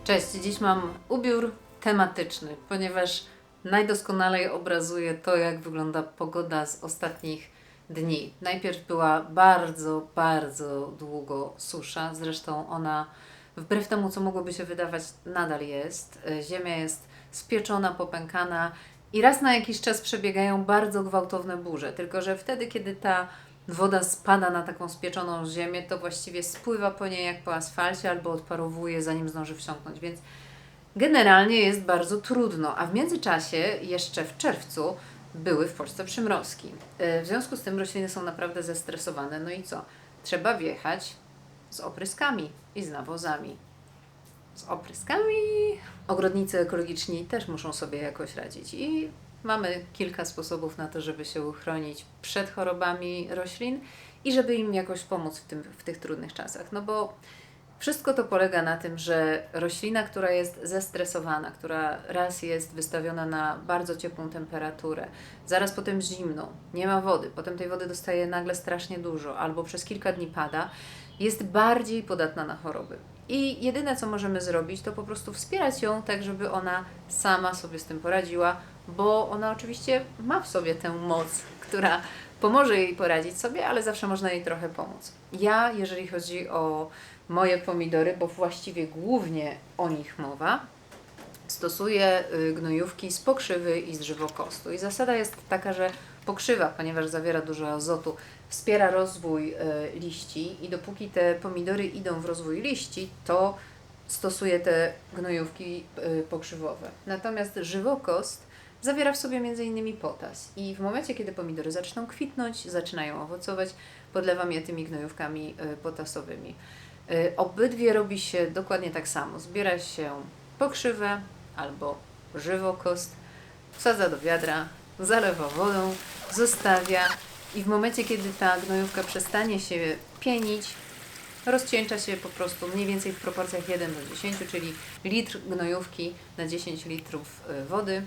Cześć, dziś mam ubiór tematyczny, ponieważ najdoskonalej obrazuje to, jak wygląda pogoda z ostatnich dni. Najpierw była bardzo długo susza, zresztą ona wbrew temu, co mogłoby się wydawać, nadal jest. Ziemia jest spieczona, popękana i raz na jakiś czas przebiegają bardzo gwałtowne burze, tylko że wtedy, kiedy ta woda spada na taką spieczoną ziemię, to właściwie spływa po niej jak po asfalcie albo odparowuje, zanim zdąży wsiąknąć, więc generalnie jest bardzo trudno, a w międzyczasie jeszcze w czerwcu były w Polsce przymrozki. W związku z tym rośliny są naprawdę zestresowane. No i co? Trzeba wjechać z opryskami i z nawozami. Z opryskami ogrodnicy ekologiczni też muszą sobie jakoś radzić i mamy kilka sposobów na to, żeby się uchronić przed chorobami roślin i żeby im jakoś pomóc w tych trudnych czasach. No bo wszystko to polega na tym, że roślina, która jest zestresowana, która raz jest wystawiona na bardzo ciepłą temperaturę, zaraz potem zimną, nie ma wody, potem tej wody dostaje nagle strasznie dużo albo przez kilka dni pada, jest bardziej podatna na choroby. I jedyne, co możemy zrobić, to po prostu wspierać ją tak, żeby ona sama sobie z tym poradziła, bo ona oczywiście ma w sobie tę moc, która pomoże jej poradzić sobie, ale zawsze można jej trochę pomóc. Ja, jeżeli chodzi o moje pomidory, bo właściwie głównie o nich mowa, stosuję gnojówki z pokrzywy i z żywokostu. I zasada jest taka, że pokrzywa, ponieważ zawiera dużo azotu, wspiera rozwój liści i dopóki te pomidory idą w rozwój liści, to stosuję te gnojówki pokrzywowe. Natomiast żywokost zawiera w sobie m.in. potas i w momencie, kiedy pomidory zaczną kwitnąć, zaczynają owocować, podlewam je tymi gnojówkami potasowymi. Obydwie robi się dokładnie tak samo. Zbiera się pokrzywę albo żywokost, wsadza do wiadra, zalewa wodą, zostawia i w momencie, kiedy ta gnojówka przestanie się pienić, rozcieńcza się po prostu mniej więcej w proporcjach 1 do 10, czyli litr gnojówki na 10 litrów wody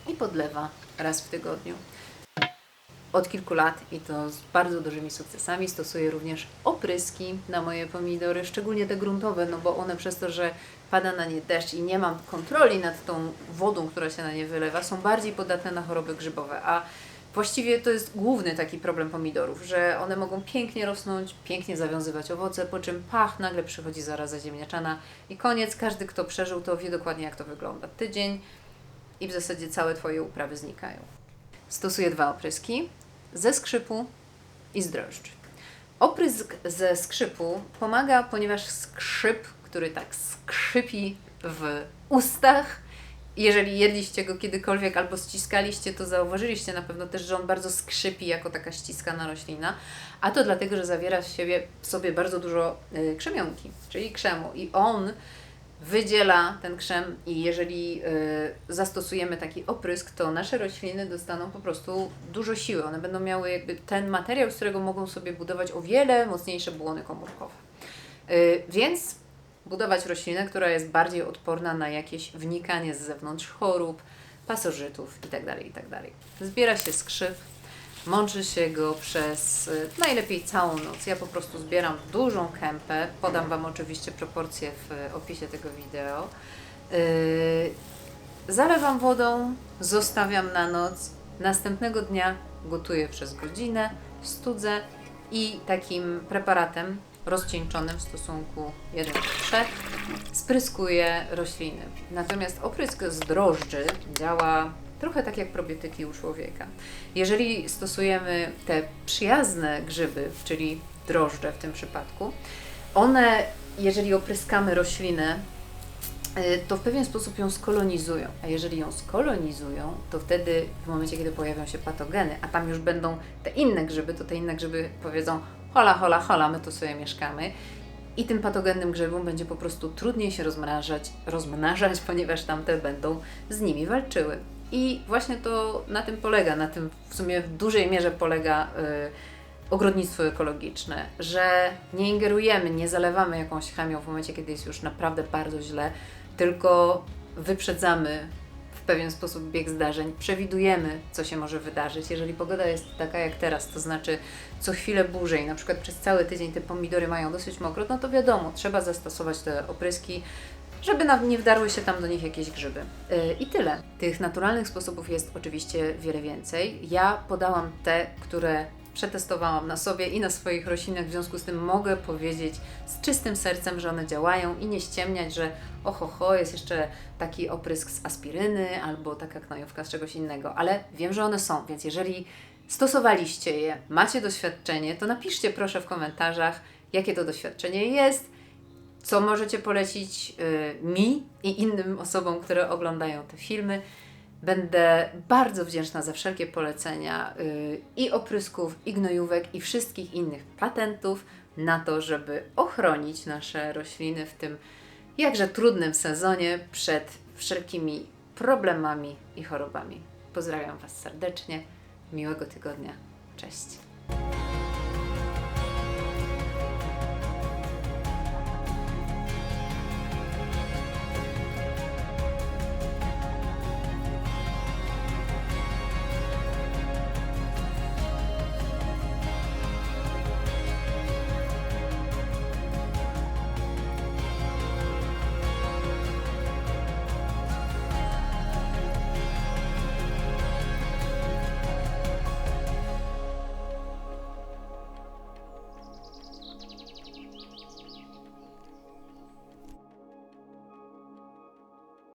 i podlewa raz w tygodniu. Od kilku lat i to z bardzo dużymi sukcesami stosuję również opryski na moje pomidory, szczególnie te gruntowe, no bo one przez to, że pada na nie deszcz i nie mam kontroli nad tą wodą, która się na nie wylewa, są bardziej podatne na choroby grzybowe, a właściwie to jest główny taki problem pomidorów, że one mogą pięknie rosnąć, pięknie zawiązywać owoce, po czym nagle przychodzi zaraza ziemniaczana i koniec. Każdy, kto przeżył, to wie dokładnie, jak to wygląda. Tydzień i w zasadzie całe Twoje uprawy znikają. Stosuję 2 opryski ze skrzypu i z drożdży. Oprysk ze skrzypu pomaga, ponieważ skrzyp, który tak skrzypi w ustach, jeżeli jedliście go kiedykolwiek albo ściskaliście, to zauważyliście na pewno też, że on bardzo skrzypi jako taka ściskana roślina, a to dlatego, że zawiera w sobie bardzo dużo krzemionki, czyli krzemu i on wydziela ten krzem i jeżeli zastosujemy taki oprysk, to nasze rośliny dostaną po prostu dużo siły. One będą miały jakby ten materiał, z którego mogą sobie budować o wiele mocniejsze błony komórkowe. Więc budować roślinę, która jest bardziej odporna na jakieś wnikanie z zewnątrz chorób, pasożytów itd. Zbiera się skrzyp, mączy się go przez najlepiej całą noc. Ja po prostu zbieram dużą kępę, podam Wam oczywiście proporcje w opisie tego wideo. Zalewam wodą, zostawiam na noc, następnego dnia gotuję przez godzinę, studzę i takim preparatem rozcieńczonym w stosunku 1:3 spryskuję rośliny. Natomiast oprysk z drożdży działa trochę tak jak probiotyki u człowieka. Jeżeli stosujemy te przyjazne grzyby, czyli drożdże w tym przypadku, one, jeżeli opryskamy roślinę, to w pewien sposób ją skolonizują. A jeżeli ją skolonizują, to wtedy w momencie, kiedy pojawią się patogeny, a tam już będą te inne grzyby, to te inne grzyby powiedzą: hola, hola, hola, my tu sobie mieszkamy. I tym patogennym grzybom będzie po prostu trudniej się rozmnażać, ponieważ tamte będą z nimi walczyły. I właśnie to na tym polega, na tym w sumie w dużej mierze polega ogrodnictwo ekologiczne, że nie ingerujemy, nie zalewamy jakąś chemią w momencie, kiedy jest już naprawdę bardzo źle, tylko wyprzedzamy w pewien sposób bieg zdarzeń, przewidujemy, co się może wydarzyć. Jeżeli pogoda jest taka jak teraz, to znaczy co chwilę burze i na przykład przez cały tydzień te pomidory mają dosyć mokro, no to wiadomo, trzeba zastosować te opryski, żeby nie wdarły się tam do nich jakieś grzyby. I tyle. Tych naturalnych sposobów jest oczywiście wiele więcej. Ja podałam te, które przetestowałam na sobie i na swoich roślinach, w związku z tym mogę powiedzieć z czystym sercem, że one działają i nie ściemniać, że oho, jest jeszcze taki oprysk z aspiryny albo taka knojówka z czegoś innego, ale wiem, że one są, więc jeżeli stosowaliście je, macie doświadczenie, to napiszcie proszę w komentarzach, jakie to doświadczenie jest, co możecie polecić mi i innym osobom, które oglądają te filmy. Będę bardzo wdzięczna za wszelkie polecenia i oprysków, i gnojówek, i wszystkich innych patentów na to, żeby ochronić nasze rośliny w tym jakże trudnym sezonie przed wszelkimi problemami i chorobami. Pozdrawiam Was serdecznie. Miłego tygodnia. Cześć.